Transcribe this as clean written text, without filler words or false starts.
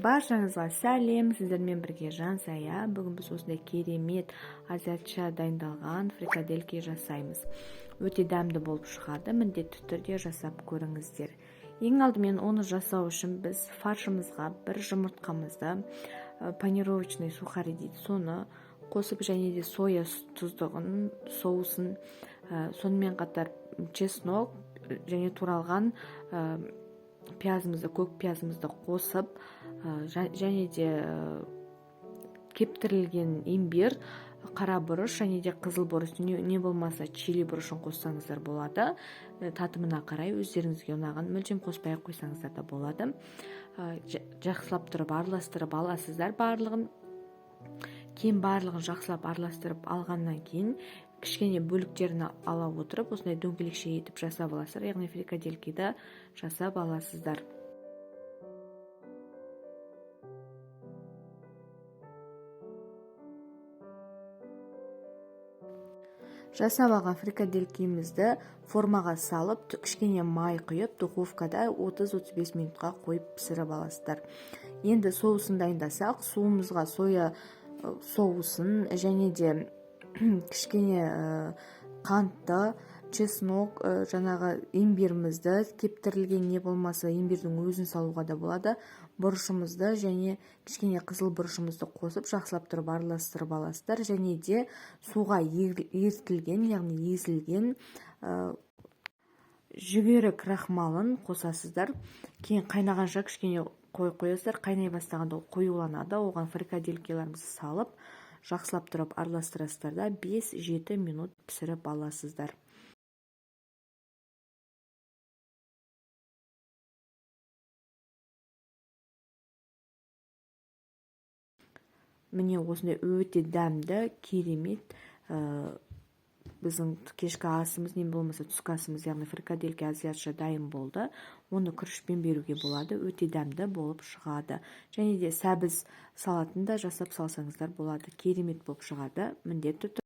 Баршаңызға сәлем, сіздермен бірге Жансая. Бүгін біз осындай керемет азиатша дайындалған фрикадельки жасаймыз. Өте дәмді болып шығады, міндетті түрде жасап көріңіздер. Ең алдымен оны жасау үшін біз фаршымызға бір жұмыртқамызды, панировочный сухари дейді, соны қосып, және де соя тұздығын, соусын, сонымен қатар чеснок және туралған пиязымызды, көк пиязымызды қосып, және де кептірілген имбир, қара бұрыш және де қызыл бұрыш, не болмаса чили бұрышын қоссаңыздар болады. Татымына қарай өздеріңізге ұнаған мүлдем қоспай қойсаңыздар да болады. Жақсылап тұрып араластырып аласыздар барлығын. Кейін барлығын жақсылап араластырып алғаннан кейін кішкене бөліктерін ала отырып, осындай дөңгелекше етіп жасап аласыздар, яғни фрикаделькиді жасап аласыздар. Жасап алған фрикаделькимізді формаға салып, кішкене май құйып, духовкада 30-35 минутқа қойып пісіріп аласыздар. Енді соусын дайындасақ, суымызға соя соусын және де кішкене қантты, чеснок, жаңағы имбирімізді, кептірілген не болмаса имбирдің өзін салуға да болады, бұрышымызды және кішкене қызыл бұрышымызды қосып, жақсылап тұрып араластырып аласыздар, және де суға ерітілген, яғни езілген жүгері крахмалын қосасыздар. Кейін қайнағанша кішкене қойасыздар, қайнай бастағанда қоюланады, оған фрикаделькиларымызды салып, жақсылап тұрып араластырасыздар да 5-7 минут пісіріп аласыздар. Міне осындай өте дәмді, керемет біздің кешкі асымыз, не болмаса түскі асымыз, яғни фрикадельки азиатша дайын болды. Оны күрішпен беруге болады, өте дәмді болып шығады. Және де сәбіз салатын да жасап салсаңыздар болады, керемет болып шығады, міндетті түрде.